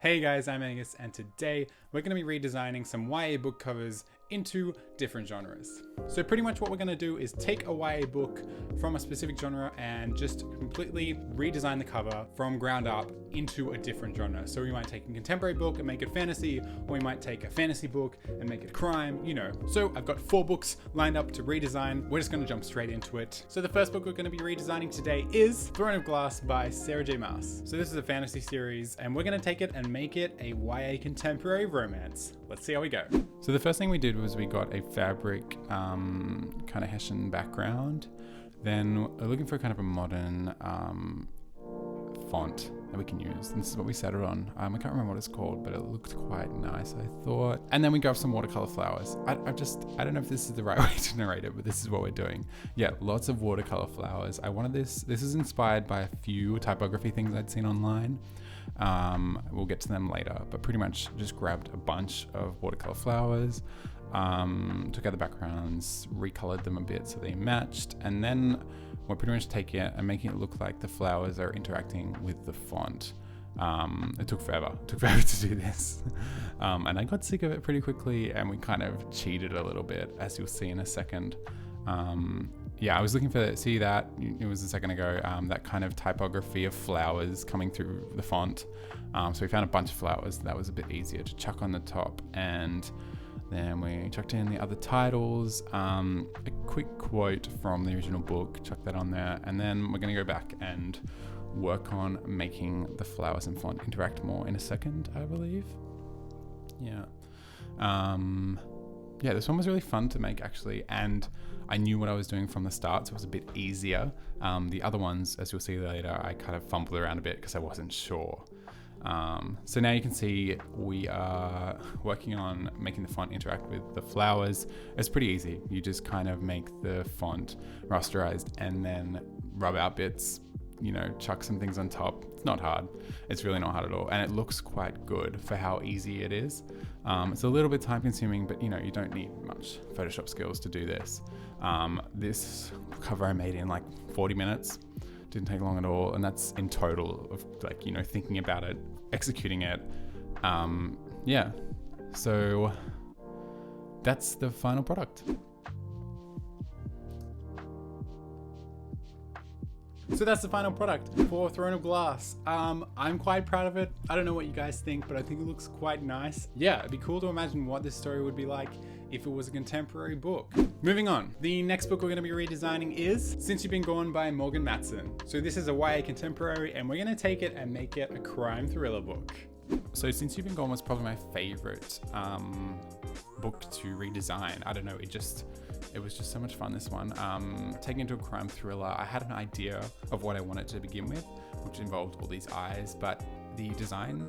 Hey guys, I'm Angus, and today we're going to be redesigning some YA book covers into different genres. So pretty much what we're going to do is take a YA book from a specific genre and just completely redesign the cover from ground up into a different genre. So we might take a contemporary book and make it fantasy, or we might take a fantasy book and make it crime, you know. So I've got 4 books lined up to redesign. We're just going to jump straight into it. So the first book we're going to be redesigning today is Throne of Glass by Sarah J. Maas. So this is a fantasy series, and we're going to take it and make it a YA contemporary romance. Let's see how we go. So the first thing we did was we got a fabric kind of Hessian background. Then we're looking for kind of a modern font that we can use. And this is what we settled on. I can't remember what it's called, but it looked quite nice, I thought. And then we grabbed some watercolor flowers. I don't know if this is the right way to narrate it, but this is what we're doing. Yeah, lots of watercolor flowers. I wanted this is inspired by a few typography things I'd seen online. We'll get to them later, but pretty much just grabbed a bunch of watercolor flowers, took out the backgrounds, recolored them a bit so they matched, and then we're pretty much taking it and making it look like the flowers are interacting with the font. It took forever to do this. And I got sick of it pretty quickly, and we kind of cheated a little bit, as you'll see in a second. Yeah, I was looking for, see that, it was a second ago, that kind of typography of flowers coming through the font. So we found a bunch of flowers that was a bit easier to chuck on the top, and then we chucked in the other titles, a quick quote from the original book, chuck that on there, and then we're going to go back and work on making the flowers and font interact more in a second, I believe. Yeah. Yeah, this one was really fun to make actually, and I knew what I was doing from the start, so it was a bit easier. The other ones, as you'll see later, I kind of fumbled around a bit because I wasn't sure. So now you can see we are working on making the font interact with the flowers. It's pretty easy. You just kind of make the font rasterized and then rub out bits, you know, chuck some things on top. It's not hard. It's really not hard at all. And it looks quite good for how easy it is. It's a little bit time consuming, but you know, you don't need much Photoshop skills to do this. This cover I made in like 40 minutes. Didn't take long at all. And that's in total of like, you know, thinking about it, executing it. Yeah. So that's the final product. So that's the final product for Throne of Glass. I'm quite proud of it. I don't know what you guys think, but I think it looks quite nice. Yeah, it'd be cool to imagine what this story would be like if it was a contemporary book. Moving on, the next book we're going to be redesigning is Since You've Been Gone by Morgan Matson. So this is a YA contemporary, and we're going to take it and make it a crime thriller book. So Since You've Been Gone was probably my favorite book to redesign. I don't know, it was just so much fun, this one. Taking into a crime thriller, I had an idea of what I wanted to begin with, which involved all these eyes, but the design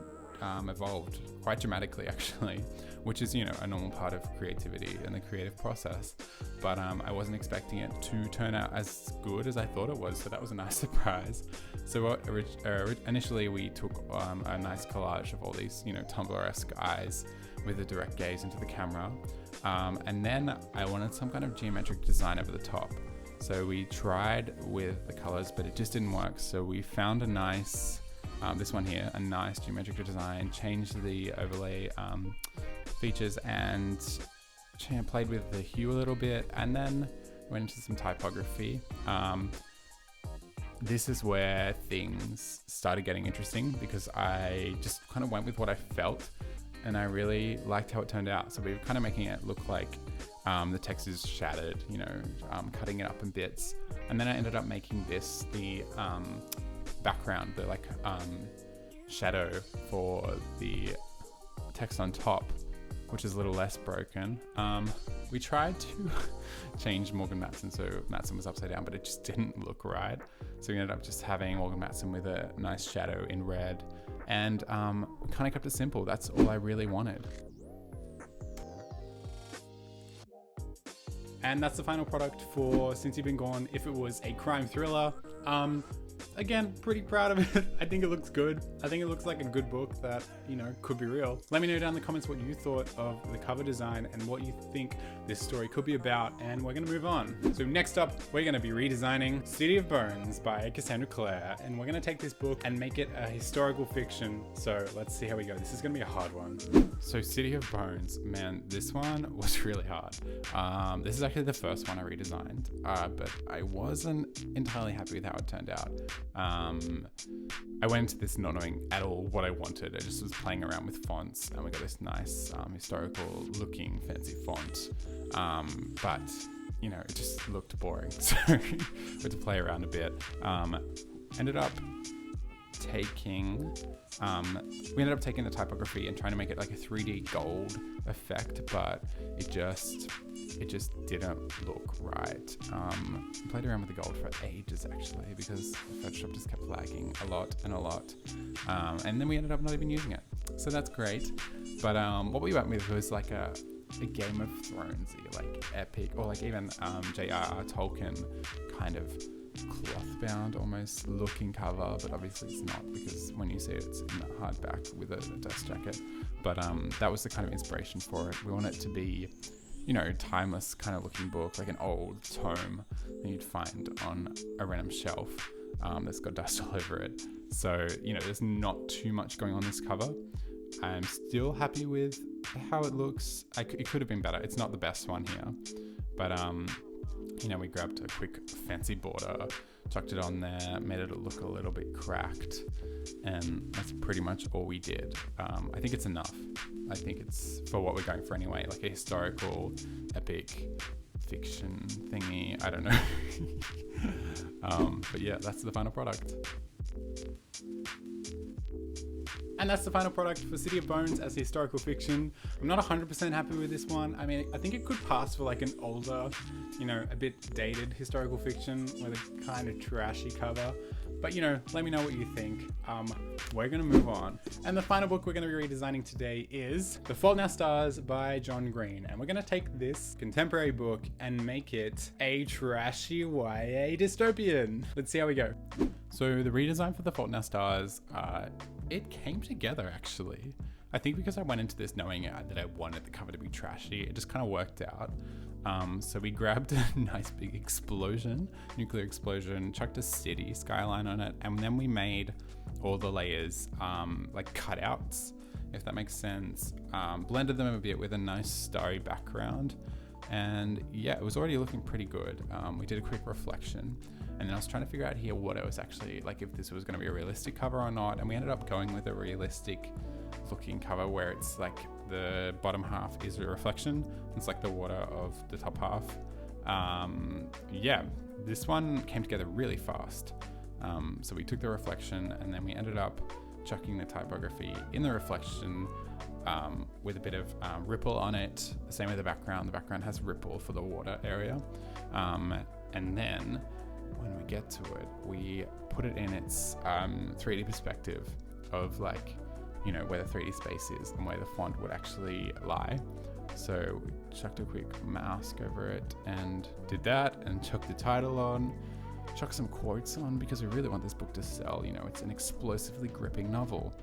evolved quite dramatically actually, which is, you know, a normal part of creativity and the creative process. But I wasn't expecting it to turn out as good as I thought it was, so that was a nice surprise. So initially we took a nice collage of all these, you know, Tumblr-esque eyes with a direct gaze into the camera. And then I wanted some kind of geometric design over the top. So we tried with the colors, but it just didn't work. So we found a nice, this one here, a nice geometric design, changed the overlay features and played with the hue a little bit, and then went into some typography. This is where things started getting interesting because I just kind of went with what I felt, and I really liked how it turned out. So we were kind of making it look like the text is shattered, you know, cutting it up in bits. And then I ended up making this the background, the like shadow for the text on top, which is a little less broken. We tried to change Morgan Matson so Matson was upside down, but it just didn't look right. So we ended up just having Morgan Matson with a nice shadow in red, and we kind of kept it simple. That's all I really wanted. And that's the final product for Since You've Been Gone if it was a crime thriller. again, pretty proud of it. I think it looks good. I think it looks like a good book that, you know, could be real. Let me know down in the comments what you thought of the cover design and what you think this story could be about, and we're gonna move on. So next up, we're gonna be redesigning City of Bones by Cassandra Clare, and we're gonna take this book and make it a historical fiction. So let's see how we go. This is gonna be a hard one. So City of Bones, man, this one was really hard. This is actually the first one I redesigned, but I wasn't entirely happy with how it turned out. I went into this not knowing at all what I wanted. I just was playing around with fonts, and we got this nice historical looking fancy font, but you know, it just looked boring, so we had to play around a bit. Ended up taking the typography and trying to make it like a 3D gold effect, but it just didn't look right. I played around with the gold for ages actually, because Photoshop just kept lagging a lot, and then we ended up not even using it, so that's great. But what we went with was like a Game of Thrones, like epic, or like even J.R.R. Tolkien kind of cloth bound almost looking cover, but obviously it's not, because when you see it, it's in that hardback with a dust jacket. But that was the kind of inspiration for it. We want it to be, you know, timeless kind of looking book, like an old tome that you'd find on a random shelf that's got dust all over it. So, you know, there's not too much going on this cover. I'm still happy with how it looks. It could have been better. It's not the best one here, but you know, we grabbed a quick fancy border, chucked it on there, made it look a little bit cracked, and that's pretty much all we did. I think it's enough. I think it's for what we're going for anyway, like a historical, epic fiction thingy. I don't know. But yeah, that's the final product. And that's the final product for City of Bones as historical fiction. I'm not 100% happy with this one. I mean, I think it could pass for like an older, you know, a bit dated historical fiction with a kind of trashy cover. But, you know, let me know what you think. We're gonna move on. And the final book we're gonna be redesigning today is The Fault in Our Stars by John Green. And we're gonna take this contemporary book and make it a trashy YA dystopian. Let's see how we go. So the redesign for The Fault in Our Stars, it came together actually. I think because I went into this knowing that I wanted the cover to be trashy, it just kind of worked out. So we grabbed a nice big explosion, nuclear explosion, chucked a city skyline on it, and then we made all the layers like cutouts, if that makes sense. Blended them a bit with a nice starry background, and yeah, it was already looking pretty good. We did a quick reflection, and then I was trying to figure out here what it was actually like, if this was going to be a realistic cover or not, and we ended up going with a realistic looking cover where it's like the bottom half is a reflection. It's like the water of the top half. Yeah, this one came together really fast. So we took the reflection and then we ended up chucking the typography in the reflection with a bit of ripple on it. Same with the background. The background has ripple for the water area. And then when we get to it, we put it in its 3D perspective of like, you know, where the 3D space is and where the font would actually lie. So we chucked a quick mask over it and did that, and chucked the title on, chucked some quotes on, because we really want this book to sell. You know, it's an explosively gripping novel.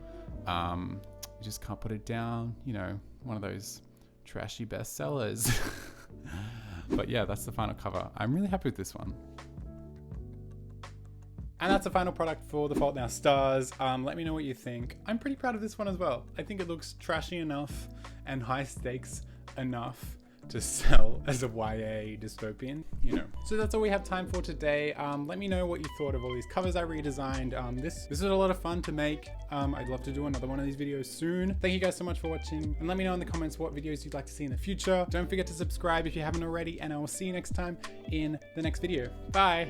You just can't put it down, you know, one of those trashy bestsellers. But yeah, that's the final cover. I'm really happy with this one. And that's the final product for The Fault in Our Stars. Let me know what you think. I'm pretty proud of this one as well. I think it looks trashy enough and high stakes enough to sell as a YA dystopian, you know. So that's all we have time for today. Let me know what you thought of all these covers I redesigned. This was a lot of fun to make. I'd love to do another one of these videos soon. Thank you guys so much for watching, and let me know in the comments what videos you'd like to see in the future. Don't forget to subscribe if you haven't already, and I will see you next time in the next video. Bye.